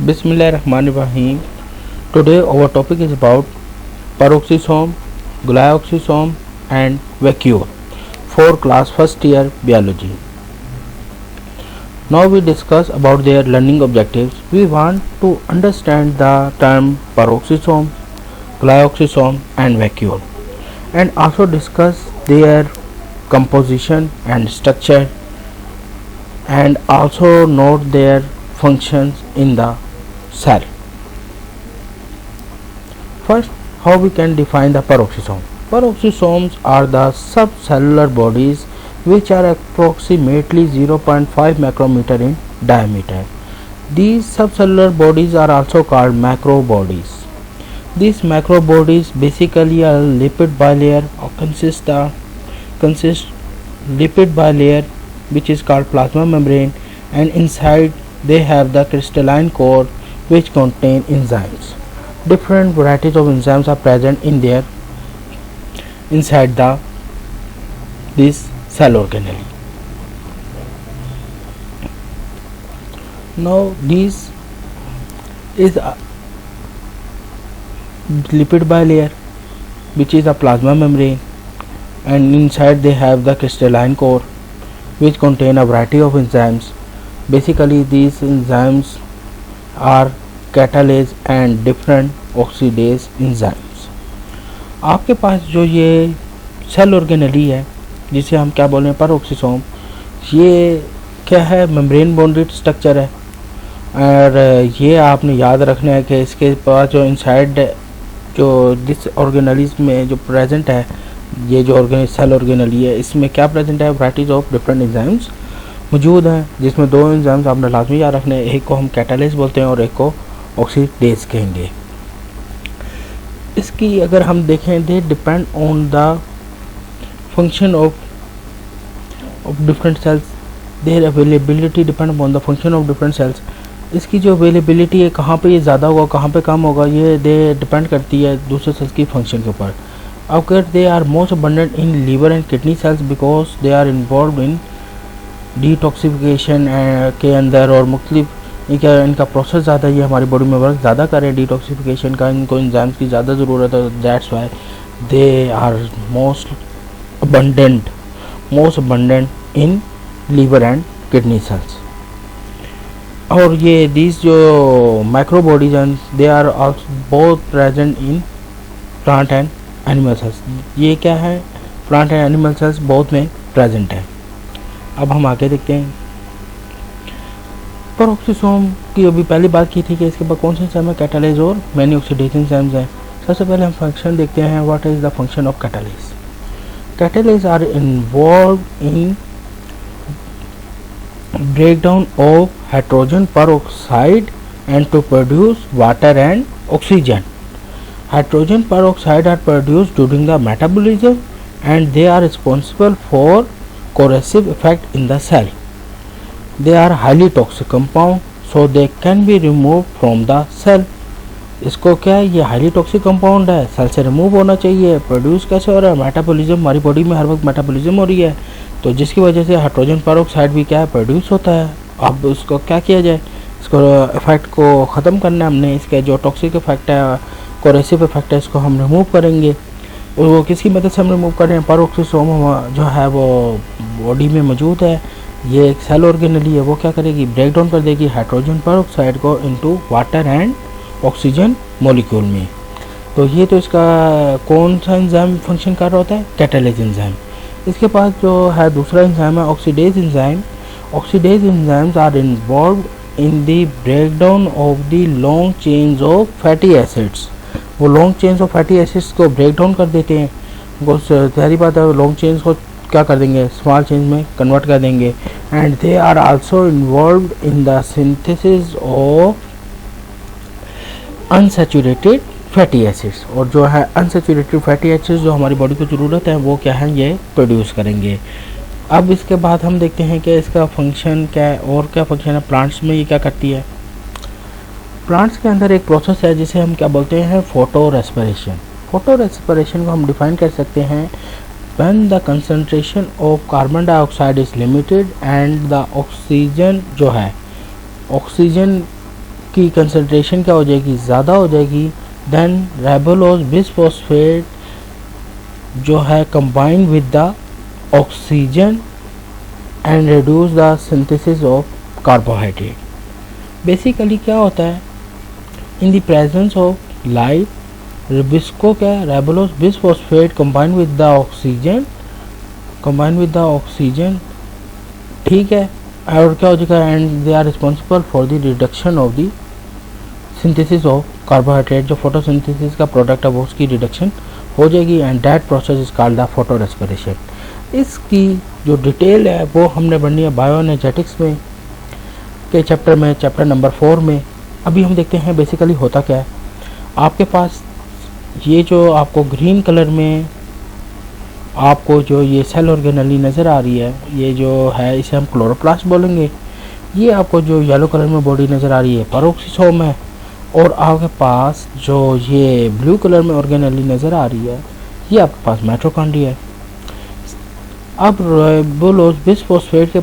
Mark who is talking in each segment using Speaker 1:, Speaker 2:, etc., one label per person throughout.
Speaker 1: Bismillahirrahmanirrahim. Today our topic is about peroxisome, glyoxysome and vacuole for class first year biology. Now we discuss about their learning objectives. We want to understand the term peroxisome, glyoxysome and vacuole, and also discuss their composition and structure, and also note their functions in the cell. First, how we can define the peroxisome? Peroxisomes are the subcellular bodies which are approximately 0.5 micrometer in diameter. These subcellular bodies are also called macrobodies. These macrobodies basically are lipid bilayer or consist lipid bilayer which is called plasma membrane, and inside they have the crystalline core which contain enzymes. Different varieties of enzymes are present in their inside this cell organelle. Now this is a lipid bilayer which is a plasma membrane, and inside they have the crystalline core which contain a variety of enzymes. Basically these enzymes are catalase and different oxidase enzymes. आपके पास जो ये cell organelle है जिसे हम क्या बोल रहे हैं पेरोक्सिसोम, ये क्या है? मेम्ब्रेन बॉन्डेड स्ट्रक्चर है, और ये आपने याद रखना है कि इसके पास जो इनसाइड जो दिस ऑर्गेनेलिज में जो प्रेजेंट है, ये जो सेल ऑर्गेनेली है, इसमें क्या प्रेजेंट है? वैराइटीज़ ऑफ डिफरेंट एंजाइम्स मौजूद हैं, जिसमें दो एंजाइम्स आपने लाजमी याद रखने हैं, एक को हम कैटालेस बोलते हैं और एक को ऑक्सीडेज कहेंगे. इसकी अगर हम देखें, they depend on the function of different cells, their availability depend upon the function of different cells. इसकी जो अवेलेबिलिटी है, कहाँ पे ये ज़्यादा होगा कहाँ पे कम होगा, ये दे डिपेंड करती है दूसरे सेल्स की फंक्शन के ऊपर. अगर they are most abundant in liver and kidney cells because they are involve in detoxification के अंदर, और मुख्तलिफ इनका प्रोसेस ज़्यादा, ये हमारी बॉडी में वर्क ज़्यादा करे डिटॉक्सिफिकेशन का, इनको एंजाइम्स की ज़्यादा ज़रूरत है. That's why they are most abundant in liver and kidney cells. और ये दीज जो माइक्रोबॉडीज हैं, they are also both present in plant and animal cells. ये क्या है? Plant and animal cells both में प्रेजेंट है. अब हम आगे देखते हैं. पेरोक्सिसोम की अभी पहली बात की थी कि इसके बाद कौन से एंजाइम है? कैटालेज और मैनी ऑक्सीडेज एंजाइम्स हैं. सबसे पहले हम फंक्शन देखते हैं. What is the function of catalase? Catalase are involve in breakdown of hydrogen peroxide and to produce water and oxygen. Hydrogen peroxide are produced during the metabolism and they are responsible for corrosive effect in the cell. They are highly toxic compound, so they can be removed from the cell. इसको क्या है? ये highly toxic compound है, cell से remove होना चाहिए. Produce कैसे हो रहा है? मेटाबॉलिज्म, हमारी बॉडी में हर वक्त मेटाबॉलिज्म हो रही है, तो जिसकी वजह से हाइड्रोजन पेरोक्साइड भी क्या है? प्रोड्यूस होता है. अब उसको क्या किया जाए? इसको इफेक्ट को ख़त्म करना है हमने. इसके जो टॉक्सिक इफेक्ट है, कोरेसिव इफेक्ट है, इसको हम रिमूव करेंगे. और वो किसकी मदद से हम रिमूव कर रहे हैं? पेरोक्सिसोम जो है वो बॉडी में मौजूद है, ये एक सेल ऑर्गेनेली है, वो क्या करेगी? ब्रेक डाउन कर देगी हाइड्रोजन पेरोक्साइड को into water and oxygen molecule में. तो ये तो इसका कौन सा एंजाइम फंक्शन कर रहा होता है? Catalase enzyme. इसके पास जो है दूसरा एंजाइम है oxidase enzyme. Oxidase enzymes are involve in the breakdown of the long chains of fatty acids. वो long chains of fatty acids को ब्रेक डाउन कर देते हैं. सारी बात है, लॉन्ग चेन्स को क्या कर देंगे? स्मॉल चेन्स में कन्वर्ट कर देंगे. And they are also involve in the synthesis of unsaturated fatty acids. और जो है अनसैचुरेटेड फैटी एसिड्स जो हमारी बॉडी को ज़रूरत है, वो क्या है? ये प्रोड्यूस करेंगे. अब इसके बाद हम देखते हैं कि इसका फंक्शन क्या है और क्या फंक्शन है प्लांट्स में. ये क्या करती है? प्लांट्स के अंदर एक प्रोसेस है जिसे हम क्या बोलते हैं? Photo respiration. फोटो रेस्पिरेशन को हम डिफाइन कर सकते हैं when the concentration of carbon dioxide is limited and the oxygen जो है ऑक्सीजन की कंसंट्रेशन क्या हो जाएगी, ज़्यादा हो जाएगी, देन राइबोलोज बिसफॉस्फेट जो है combine with the oxygen and reduce the synthesis of carbohydrate. Basically क्या होता है, in the presence of light rubisco क्या ribulose bisphosphate combine with the oxygen, ठीक है, और क्या हो जाएगा, and they are responsible for the reduction of the synthesis of carbohydrate. जो फोटोसिंथेसिस का प्रोडक्ट है वो उसकी रिडक्शन हो जाएगी, and that process is called the photo respiration. इसकी जो डिटेल है वो हमने पढ़नी है बायोएनर्जेटिक्स में के चैप्टर में, चैप्टर नंबर 4 में। अभी हम देखते हैं बेसिकली होता क्या है। आपके पास ये जो आपको ग्रीन कलर में आपको जो ये सेल ऑर्गेनेली नज़र आ रही है, ये जो है इसे हम क्लोरोप्लास्ट बोलेंगे। ये आपको जो येलो कलर में बॉडी नज़र आ रही है पेरोक्सिसोम है, और आपके पास जो ये ब्लू कलर में ऑर्गेनेली नज़र आ रही है ये आपके पास माइटोकॉन्ड्रिया है। अब राइबोलोज बिसफॉस्फेट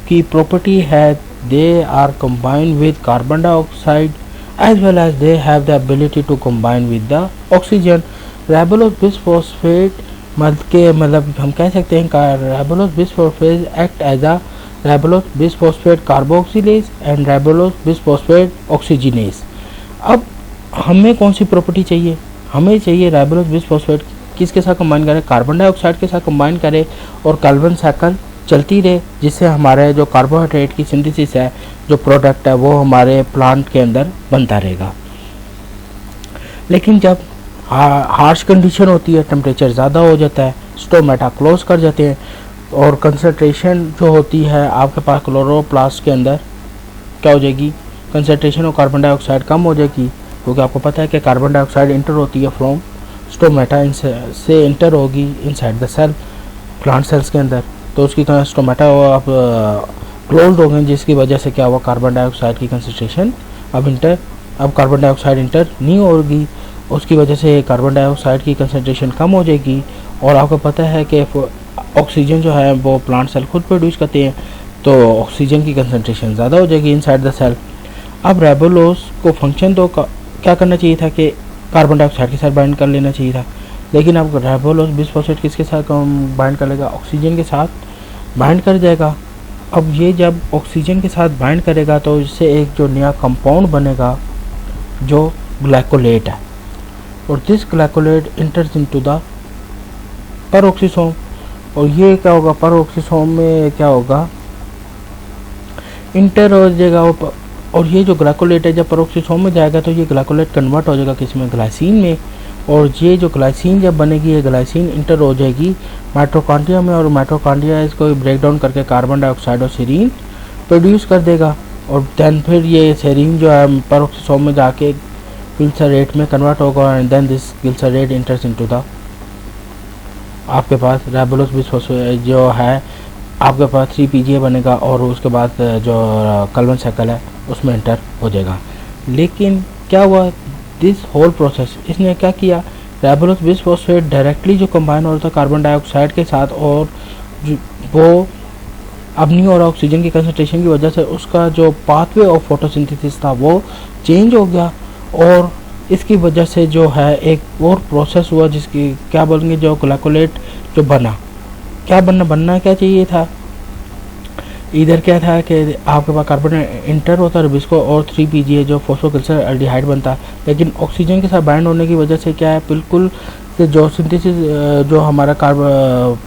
Speaker 1: की प्रॉपर्टी है they are combined with carbon dioxide as well as they have the ability to combine with the oxygen। Ribulose bisphosphate मतलब हम कह सकते हैं ribulose bisphosphate act as a ribulose bisphosphate carboxylase and ribulose bisphosphate oxygenase. अब हमें कौन सी property चाहिए, हमें चाहिए राइबोलोज बिसफॉस्फेट किसके साथ कंबाइन करें, कार्बन डाइऑक्साइड के साथ कंबाइन करें और कार्बन साइकिल चलती रहे, जिससे हमारे जो कार्बोहाइड्रेट की सिंथेसिस है, जो प्रोडक्ट है वो हमारे प्लांट के अंदर बनता रहेगा। लेकिन जब हार्श कंडीशन होती है, टेम्परेचर ज़्यादा हो जाता है, स्टोमेटा क्लोज कर जाते हैं और कंसंट्रेशन जो होती है आपके पास क्लोरोप्लास्ट के अंदर क्या हो जाएगी, कंसंट्रेशन ऑफ कार्बन डाइऑक्साइड कम हो जाएगी, क्योंकि आपको पता है कि कार्बन डाइऑक्साइड इंटर होती है फ्रॉम स्टोमेटा से इंटर होगी inside the cell plant cells के अंदर, तो उसकी स्टोमेटा आप क्लोज हो गए, जिसकी वजह से क्या हुआ, कार्बन डाइऑक्साइड की कंसंट्रेशन अब कार्बन डाइऑक्साइड इंटर नहीं होगी, उसकी वजह से कार्बन डाइऑक्साइड की कंसंट्रेशन कम हो जाएगी। और आपको पता है कि ऑक्सीजन जो है वो प्लांट सेल खुद प्रोड्यूस करते हैं, तो ऑक्सीजन की कंसंट्रेशन ज़्यादा हो जाएगी इनसाइड द सेल। अब राइबोलोज को फंक्शन तो क्या करना चाहिए था कि कार्बन डाइऑक्साइड के साथ बाइंड कर लेना चाहिए था, लेकिन अब राइबोलोज बिसफॉस्फेट किसके साथ बाइंड कर लेगा, ऑक्सीजन के साथ बाइंड कर जाएगा। अब ये जब ऑक्सीजन के साथ बाइंड करेगा तो इससे एक जो नया कंपाउंड बनेगा जो ग्लाइकोलेट है, और this glycolate इंटर्स into the peroxisome. और ये क्या होगा, पेरोक्सिसोम में क्या होगा, इंटर हो जाएगा, और ये जो ग्लाइकोलेट है जब पेरोक्सिसोम में जाएगा तो ये ग्लाइकोलेट कन्वर्ट हो जाएगा किसमें, ग्लाइसिन में, और ये जो ग्लाइसिन जब बनेगी ये ग्लाइसिन इंटर हो जाएगी माइटोकॉन्ड्रिया में, और माइटोकॉन्ड्रिया इसको ब्रेक डाउन करके कार्बन डाइऑक्साइड और सेरीन प्रोड्यूस कर देगा, और देन फिर ये सेरीन जो है पेरोक्सिसोम में जाके गिल्सरेट में कन्वर्ट होगा, and then this glycerate enters into the आपके पास राइबोलोज बिसफॉस्फेट जो है आपके पास 3PGA बनेगा, और उसके बाद जो कार्बन साइकिल है उसमें इंटर हो जाएगा। लेकिन क्या हुआ, दिस होल प्रोसेस इसने क्या किया, राइबोलोज बिसफॉस्फेट डायरेक्टली जो कंबाइन हो रहा था कार्बन डाइऑक्साइड के साथ, और वो अब नहीं हो रहा ऑक्सीजन की कंसंट्रेशन की वजह से, उसका जो पाथवे ऑफ फोटोसिंथेसिस था वो चेंज हो गया, और इसकी वजह से जो है एक और प्रोसेस हुआ जिसकी क्या बोलेंगे, जो ग्लाइकोलेट जो बनना क्या चाहिए था, इधर क्या था कि आपके पास कार्बन इंटर होता है बिस्को और 3PGA जो फॉस्फोग्लिसरॉल एल्डिहाइड बनता, लेकिन ऑक्सीजन के साथ बाइंड होने की वजह से क्या है, बिल्कुल जो सिंथेसिस जो हमारा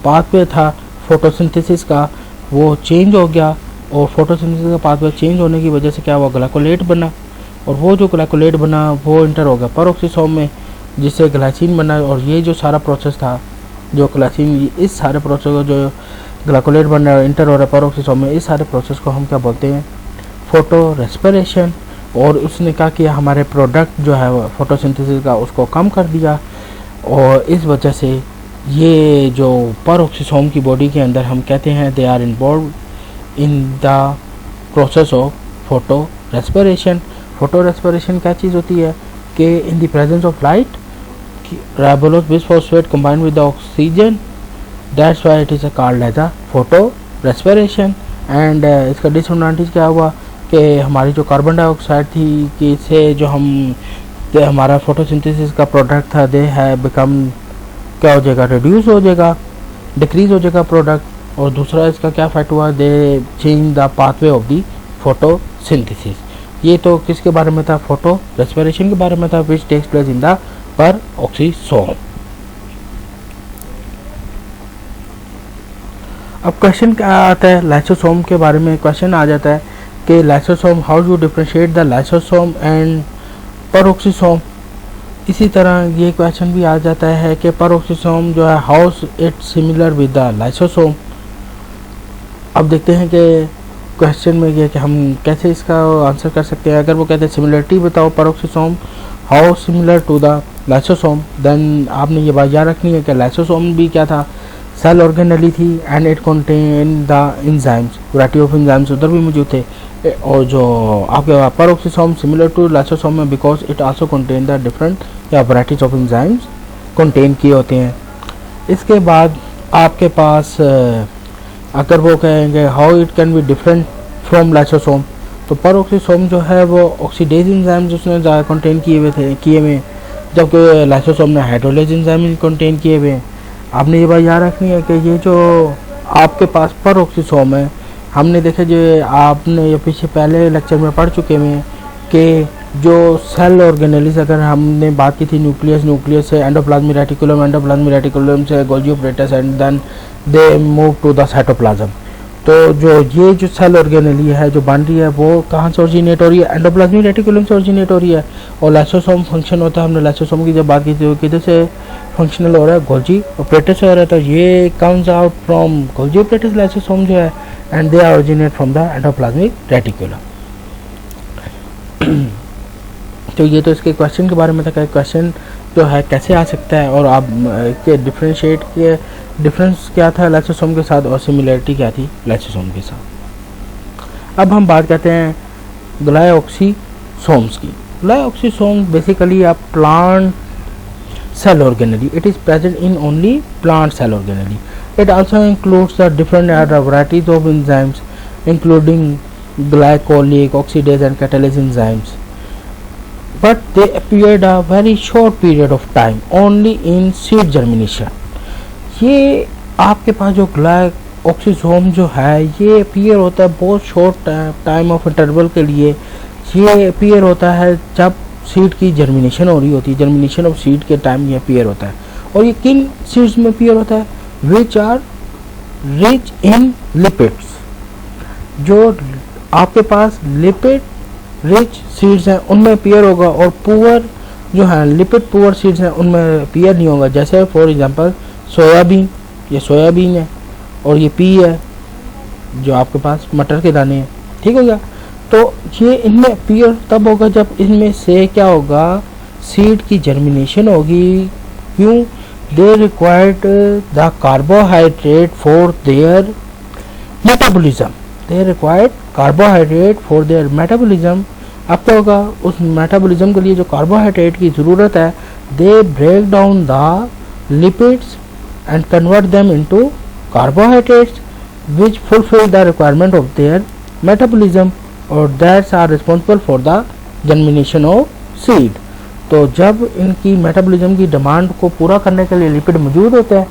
Speaker 1: पाथवे था फोटोसिंथेसिस का वो चेंज हो गया, और फोटोसिंथेसिस का पाथवे चेंज होने की वजह से क्या हुआ, ग्लाइकोलेट बना, और वो जो ग्लाइकोलेट बना वो इंटर हो गया पेरोक्सिसोम में, जिससे ग्लाइसिन बना। और ये जो सारा प्रोसेस था जो ग्लाइसिन, इस सारे प्रोसेस को जो ग्लाइकोलेट बन रहा है इंटर हो रहा है पेरोक्सिसोम में, इस सारे प्रोसेस को हम क्या बोलते हैं, फोटो रेस्पिरेशन। और उसने क्या किया, हमारे प्रोडक्ट जो है फोटोसिंथेसिस का उसको कम कर दिया, और इस वजह से ये जो पेरोक्सिसोम की बॉडी के अंदर हम कहते हैं they are involve in the process of photo respiration. Photo respiration क्या चीज़ होती है कि in the presence of light ribulose bisphosphate combined with the oxygen, that's why it is called as a photo respiration. And इसका disadvantage क्या हुआ कि हमारी जो कार्बन डाइऑक्साइड थी कि इससे जो हमारा फोटोसिंथेसिस का प्रोडक्ट था दे है बिकम क्या हो जाएगा, रिड्यूस हो जाएगा, डिक्रीज हो जाएगा प्रोडक्ट। और दूसरा इसका क्या इफेक्ट हुआ, दे change the pathway of the photosynthesis. ये तो किसके बारे में था, फोटो रेस्पिरेशन के बारे में था, which takes place in the peroxisome. अब क्वेश्चन क्या आता है लाइसोसोम के बारे में, क्वेश्चन आ जाता है कि lysosome, how you differentiate the lysosome and peroxisome. इसी तरह ये क्वेश्चन भी आ जाता है कि पेरोक्सीसोम जो है how it similar with the lysosome. अब देखते हैं कि क्वेश्चन में ये कि हम कैसे इसका आंसर कर सकते हैं। अगर वो कहते हैं सिमिलरिटी बताओ peroxisome how similar to the lysosome, then आपने ये बात याद रखनी है कि लाइसोसोम भी क्या था, सेल ऑर्गेनेली थी and it contain the enzymes, variety of enzymes उधर भी मौजूद थे। और जो आपके पेरोक्सीसोम सिमिलर टू लाइसोसोम में because it also contain the different या वैरायटीज ऑफ एंजाइम्स कंटेन किए होते हैं। इसके बाद आपके पास अगर वो कहेंगे how it can be different from lysosome, तो पेरोक्सीसोम जो है वो ऑक्सीडेज एंजाइम्स उसने ज़्यादा कंटेन किए हुए, जबकि लाइसोसोम ने हाइड्रोलेज एंजाइम कंटेन किए हुए। आपने ये बात याद रखनी है कि ये जो आपके पास पेरोक्सीसोम है, हमने देखा जो आपने ये पीछे पहले लेक्चर में पढ़ चुके हैं कि जो सेल ऑर्गेनेलिस, अगर हमने बात की थी न्यूक्लियस से एंडोप्लाज्मिक रेटिकुलम से Golgi apparatus and then they move to the cytoplasm. तो ये जो सेल ऑर्गेनेली है जो बन रही है वो कहाँ से ओरिजिनेट हो रही है, एंडोप्लाज्मिक रेटिकुलम से ओरिजिनेट हो रही है। और लाइसोसोम फंक्शन होता है, हमने लाइसोसोम की जब बात की थी किधर से फंक्शनल हो रहा है, गोल्गी ऑपरेटस से हो रहा है। तो ये comes out from Golgi apparatus lysosome जो है and they are originate from the endoplasmic reticulum. तो ये तो इसके क्वेश्चन के बारे में था कि क्वेश्चन जो है कैसे आ सकता है और आप के डिफरेंशिएट के डिफरेंस क्या था लाइसोसोम के साथ और सिमिलरिटी क्या थी लाइसोसोम के साथ। अब हम बात करते हैं ग्लाइऑक्सीसोम्स की। Glyoxysome basically a plant cell organelle. It is present in only plant cell organelle. It also includes the different varieties of enzymes including glycolic, oxidase and catalase enzymes, but they appeared a very short period of time only in seed germination. ये आपके पास जो glyoxysome जो है ये appear होता है बहुत short time of interval के लिए। ये अपीयर होता है जब सीड की जर्मिनेशन हो रही होती है, जर्मिनेशन ऑफ सीड के टाइम ये अपीयर होता है। और ये किन सीड्स में अपीयर होता है, which are rich in lipids. जो आपके पास लिपिड रिच सीड्स हैं उनमें अपीयर होगा और पुअर जो है लिपिड पुअर सीड्स हैं उनमें अपीयर नहीं होगा। जैसे फॉर एग्जांपल सोयाबीन, ये सोयाबीन है और ये पी है जो आपके पास मटर के दाने हैं, ठीक हो गया। तो ये इनमें अपीयर तब होगा जब इनमें से क्या होगा, सीड की जर्मिनेशन होगी। क्यों, they required the carbohydrate for their metabolism, they required carbohydrate for their metabolism. अब क्या होगा, उस मेटाबॉलिज्म के लिए जो कार्बोहाइड्रेट की ज़रूरत है, they break down the lipids and convert them into carbohydrates which fulfill the requirement of their metabolism or that are responsible for the germination of seed। तो जब इनकी मेटाबॉलिज्म की डिमांड को पूरा करने के लिए लिपिड मौजूद होते हैं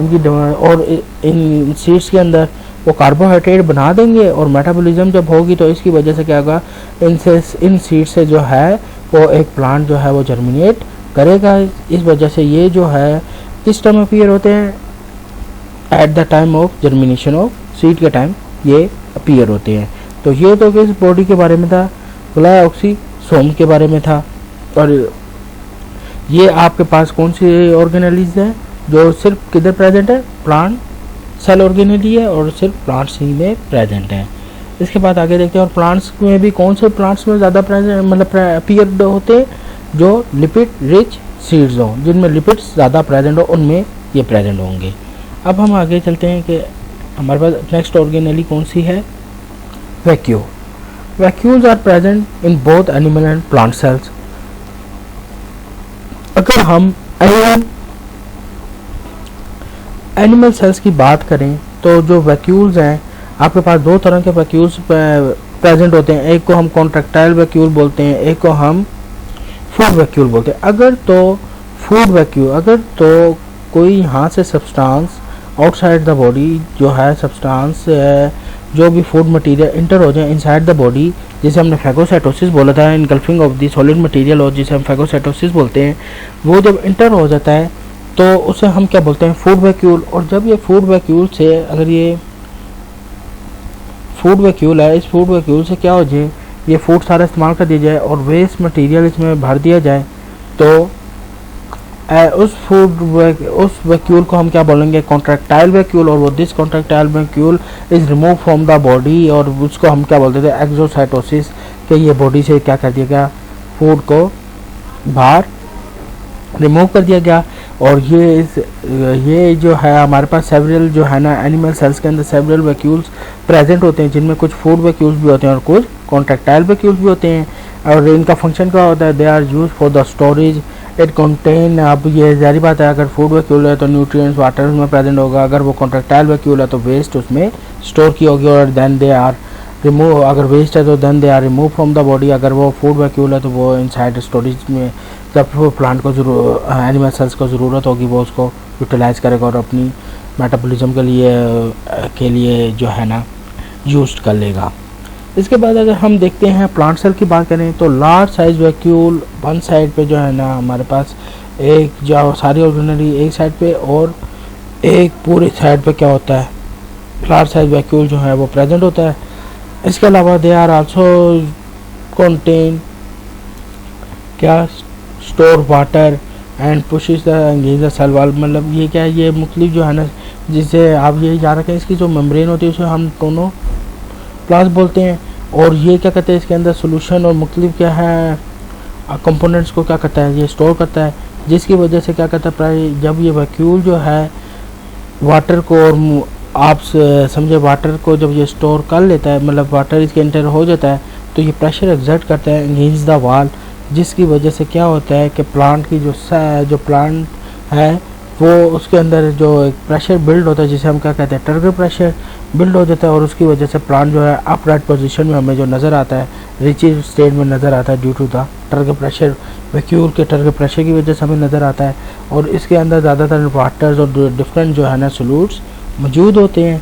Speaker 1: इनकी डिमांड, और इन सीड्स के अंदर वो कार्बोहाइड्रेट बना देंगे और मेटाबॉलिज्म जब होगी तो इसकी वजह से क्या होगा, इन सीड से जो है वो एक प्लांट जो है वो जर्मिनेट करेगा। इस वजह से ये जो है किस टाइम अपीयर होते हैं, at the time of germination of seed के टाइम ये अपीयर होते हैं। तो ये तो किस बॉडी के बारे में था, ग्लाइऑक्सीसोम के बारे में था। और ये आपके पास कौन सी ऑर्गेनेलीज है जो सिर्फ किधर प्रेजेंट है, प्लांट सेल ऑर्गेनेली है और सिर्फ प्लांट्स ही में प्रेजेंट है। इसके बाद आगे देखते हैं और प्लांट्स में भी कौन से प्लांट्स में ज़्यादा प्रेजेंट मतलब अपीयर होते हैं, जो लिपिड रिच सीड्स हों, जिनमें लिपिड्स ज़्यादा प्रेजेंट हो उनमें ये प्रेजेंट होंगे। अब हम आगे चलते हैं कि हमारे पास नेक्स्ट ऑर्गेनेली कौन सी है, vacuole. Vacuoles are present in both animal and plant cells. अगर हम एनिमल सेल्स की बात करें तो जो वैक्यूल्स हैं आपके पास दो तरह के वैक्यूल्स प्रेजेंट होते हैं। एक को हम कॉन्ट्रैक्टाइल वैक्यूल बोलते हैं, एक को हम फूड वैक्यूल बोलते हैं। अगर तो कोई यहाँ से सब्सटेंस आउटसाइड द बॉडी जो है सब्सटेंस जो भी फूड मटेरियल इंटर हो जाए इनसाइड द बॉडी, जिसे हमने फैगोसाइटोसिस बोला था, engulfing of the solid material, और जिसे हम फैगोसाइटोसिस बोलते हैं, वो जब इंटर हो जाता है तो उसे हम क्या बोलते हैं, फूड वैक्यूल। और जब ये फूड वैक्यूल से, अगर ये फूड वैक्यूल है, इस फूड वैक्यूल से क्या हो जाए, ये फूड सारा इस्तेमाल कर दिया जाए और वेस्ट मटेरियल इसमें भर दिया जाए, तो उस वैक्यूल को हम क्या बोलेंगे, कॉन्ट्रैक्टाइल वैक्यूल। और वो this contractile vacuole is remove from the body, और उसको हम क्या बोलते थे, एक्सोसाइटोसिस, कि ये बॉडी से क्या कर दिया गया, फूड को बाहर रिमूव कर दिया गया। और ये जो है हमारे पास सेवरल जो है ना एनिमल सेल्स के अंदर सेवरल वैक्यूल्स प्रेजेंट होते हैं, जिनमें कुछ फूड वैक्यूल्स भी होते हैं और कुछ कॉन्ट्रैक्टाइल वैक्यूल्स भी होते हैं। और इनका फंक्शन क्या होता है, they are use for the storage it contain. अब ये जारी बात है, अगर फूड वैक्यूल है तो न्यूट्रिएंट्स वाटर में प्रेजेंट होगा, अगर वो कॉन्ट्रैक्टाइल वैक्यूल है तो वेस्ट उसमें स्टोर की होगी, और देन दे आर रिमूव, अगर वेस्ट है तो then they are remove from the body. अगर वो फूड वैक्यूल है तो वो इनसाइड स्टोरेज में, जब वो प्लांट को एनिमल सेल्स को ज़रूरत होगी वो उसको यूटिलाइज करेगा और अपनी मेटाबॉलिज्म के लिए जो है ना यूज कर लेगा। इसके बाद अगर हम देखते हैं प्लांट सेल की बात करें तो large size vacuole one side पे जो है ना हमारे पास एक जो सारी ऑर्गेनरी एक साइड पे और एक पूरी साइड पे क्या होता है, लार्ज साइज वैक्यूल जो है वो प्रेजेंट होता है। इसके अलावा दे आर आल्सो कंटेन क्या, store water and pushes the engage the cell wall. मतलब ये क्या है, ये मुख्तलिफ जो है ना, जिसे आप यही जान रखें, इसकी जो मेम्ब्रेन होती है उसे हम दोनों प्लास बोलते हैं। और ये क्या कहते हैं, इसके अंदर सोल्यूशन और मुख्तलिफ क्या है कंपोनेंट्स को क्या करता है, ये स्टोर करता है, जिसकी वजह से क्या कहता है, प्राय जब ये वैक्यूल जो है वाटर को, और आप समझे वाटर को जब ये स्टोर कर लेता है, मतलब वाटर इसके इंटर हो जाता है, तो ये प्रेशर एक्सर्ट करता है अगेंस्ट द वॉल, जिसकी वजह से क्या होता है कि प्लांट की जो प्लांट है वो उसके अंदर जो एक प्रेशर बिल्ड होता है, जिसे हम क्या कहते हैं, टर्गर प्रेशर बिल्ड हो जाता है। और उसकी वजह से प्लांट जो है अपराइट पोजीशन में हमें जो नज़र आता है, रिचिड स्टेट में नज़र आता है, due to the turgor pressure, vacuole के टर्गर प्रेशर की वजह से हमें नज़र आता है। और इसके अंदर ज़्यादातर वाटर्स और डिफरेंट जो है ना सोल्यूट्स मौजूद होते हैं।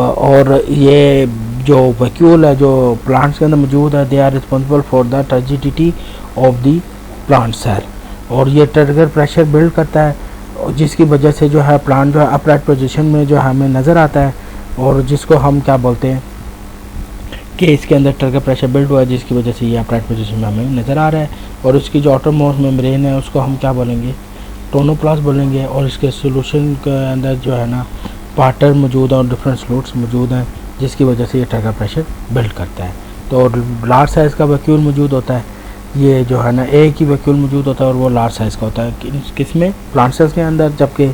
Speaker 1: और ये जो वैक्यूल है जो प्लांट्स के अंदर मौजूद है, they are responsible for the turgidity of the plant cell. और ये टर्गर प्रेशर बिल्ड करता है, जिसकी वजह से जो है प्लांट जो है अपराइट पोजीशन में जो हमें नज़र आता है, और जिसको हम क्या बोलते हैं कि इसके अंदर टर्गर प्रेशर बिल्ड हुआ है, जिसकी वजह से ये अपराइट पोजीशन में हमें नज़र आ रहा है। और उसकी जो आउटरमोस्ट मेम्ब्रेन है उसको हम क्या बोलेंगे, टोनोप्लास्ट बोलेंगे। और इसके सोल्यूशन के अंदर जो है ना वाटर मौजूद है और डिफरेंट सोल्यूट्स मौजूद हैं, जिसकी वजह से ये टर्गर प्रेशर बिल्ड करता है। तो लार्ज साइज़ का वैक्यूल मौजूद होता है, ये जो है ना एक ही वैक्यूल मौजूद होता है और वो लार्ज साइज़ का होता है किसमें, प्लांट सेल्स के अंदर, जबकि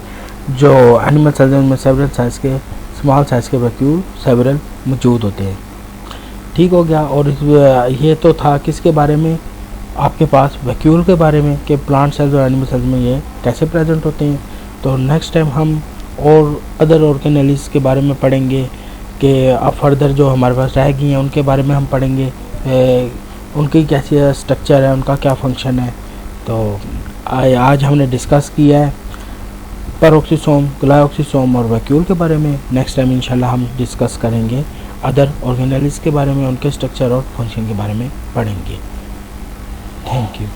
Speaker 1: जो एनिमल सेल्स में सेवरल साइज़ के स्मॉल साइज़ के वैक्यूल सेवरल मौजूद होते हैं। ठीक हो गया। और ये तो था किसके बारे में, आपके पास वैक्यूल के बारे में, कि प्लांट सेल्स और एनिमल सेल्स में ये कैसे प्रेजेंट होते हैं। तो नेक्स्ट टाइम हम और अदर ऑर्गेनेल्स के बारे में पढ़ेंगे, कि अब फर्दर जो हमारे पास रह गई हैं उनके बारे में हम पढ़ेंगे, उनकी कैसी स्ट्रक्चर है, उनका क्या फंक्शन है। तो आज हमने डिस्कस किया है पेरोक्सिसोम, ग्लाइकोक्सिसोम और वैक्यूल के बारे में। नेक्स्ट टाइम इंशाल्लाह हम डिस्कस करेंगे अदर ऑर्गेनेल्स के बारे में, उनके स्ट्रक्चर और फंक्शन के बारे में पढ़ेंगे। Thank you.